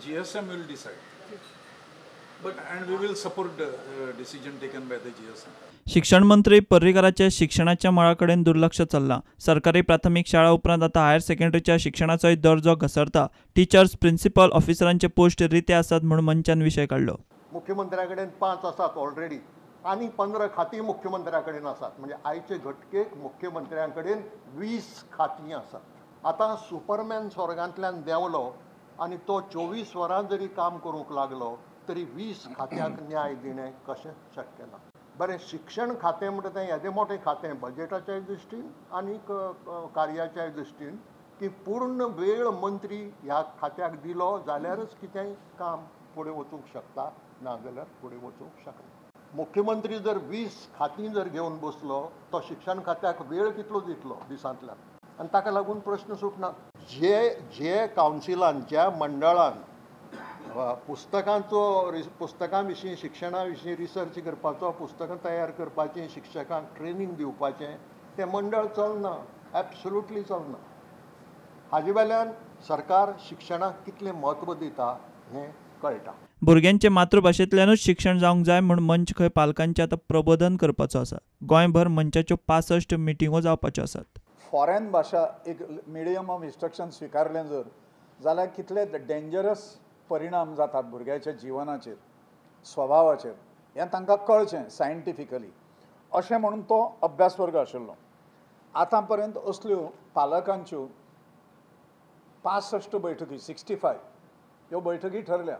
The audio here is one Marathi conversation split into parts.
GSM will decide, and we will support the decision taken by the GSM. शिक्षण मंत्री पर्रीकाराच्या शिक्षणाच्या मळाकडेन दुर्लक्ष चल्लां. सरकारी प्राथमिक शाळा उपरांत आता हायर सेकंडरीच्या शिक्षणाचोय दर्जो घसरता. टीचर्स, प्रिन्सिपल ऑफिसरांचे पोस्ट रिते आसात म्हूण मंचान विशय काडलो. मुख्यमंत्र्या कडेन 5 आसात ऑलरेडी आनी 15 खातीं मुख्यमंत्र्या कडेन आसात. म्हणजे आयचे घटकेक मुख्यमंत्र्या कडेन 20 खातीं आसात. आतां सुपरमॅन स्वर्गांतल्यान देंवलो आनी तो 24 वरां जरी काम करूंक लागलो तरी 20 खात्यांक न्याय दिणें कशें शक्य ना. बरें, शिक्षण खातें म्हणटा तें येदें मोठें खातें बजेटाच्या दृश्टीन आनीक कार्याच्या दृश्टीन की पूर्ण वेळ मंत्री ह्या खात्याक दिलो जाल्यारच कितेंय काम फुडें वचूंक शकता, नाजाल्यार फुडें वचूंक शकना. मुख्यमंत्री जर 20 खातीं जर घेवन बसलो तो शिक्षण खात्याक वेळ कितलो दितलो दिसांतल्यान, आनी ताका लागून प्रश्न सुटना. जे कावन्सिलान, ज्या मंडळान पुस्तकां विशीं, शिक्षणा विशीं रिसर्च करपाचो, पुस्तकां तयार करपाचें, शिक्षकांक ट्रेनींग दिवपाचें, तें मंडळ चलना, एब्सोल्युटली चलना. हाजे वेल्यान सरकार शिक्षणाक कितलें म्हत्व दिता हें कळटा. भुरग्यांचे मातृभाशेंतल्यानूच शिक्षण जावंक जाय म्हूण मंच खंय पालकांचें आतां प्रबोधन करपाचो आसा. गोंयभर मंचाच्यो 65 मिटिंगो जावपाच्यो आसात. फॉरेन भाशा एक मिडियम ऑफ इंस्ट्रक्शन स्विकारलें जाल्यार कितले डेंजरस परिणाम जातात भुरग्याच्या जिवनाचेर, स्वभावाचेर, हें तांकां कळचें सायंटिफिकली. अशें म्हणून तो अभ्यास वर्ग आशिल्लो. आतां पर्यंत असल्यो पालकांच्यो 65 बैठकी, 65 ह्यो बैठकी ठरल्या.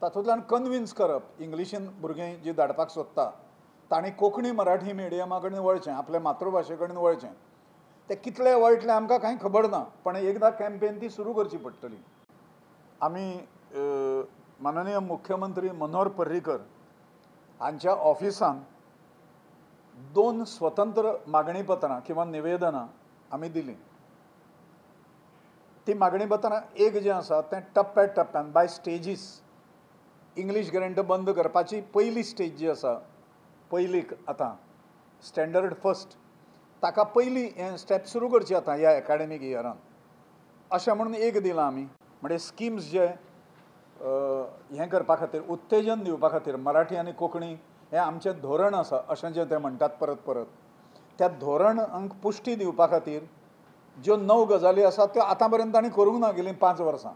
तातूंतल्यान कन्विन्स करप इंग्लिशीन भुरगीं जी धाडपाक सोदता तांणी कोंकणी मराठी मिडियमा कडेन वळचें, आपल्या मातृभाशे कडेन वळचें. तें कितलें वळटलें आमकां कांय खबर ना, पण एकदां कॅम्पेन ती सुरू करची पडटली. आमी माननीय मुख्यमंत्री मनोहर पर्रीकर हांच्या ऑफिसान 2 स्वतंत्र मागणी पत्रां किंवा निवेदनां आमी दिलीं. ती मागणी पत्रां एक जें आसा तें टप्प्या टप्प्यान बाय स्टेजीस इंग्लीश ग्रँट बंद करपाची पयली स्टेज जी आसा, पयलीक आतां स्टँडर्ड फर्स्ट, ताका पयली हें स्टेप सुरू करची आतां ह्या एकाडेमीक इयरान अशें म्हणून एक दिलां आमी. म्हणजे स्किम्स जे हें करपा खातीर, उत्तेजन दिवपा खातीर मराठी आनी कोंकणी हें आमचें धोरण आसा अशें जें ते म्हणटात परत परत, त्या धोरणांक पुश्टी दिवपा खातीर ज्यो 9 गजाली आसात त्यो आतां पर्यंत तांणी करूंक ना गेलीं 5 वर्सां.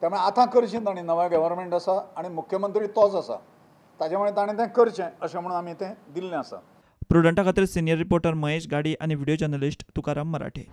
त्यामुळे आतां करचें तांणी, नवा गव्हर्मेंट आसा आनी मुख्यमंत्री तोच आसा, ताजे मुळे ताणें तें करचें अशें म्हणून आमी तें दिल्लें आसा. प्रुडंटा खातीर सिनियर रिपोर्टर महेश गाडी आनी व्हिडिओ जर्नलिस्ट तुकाराम मराठे.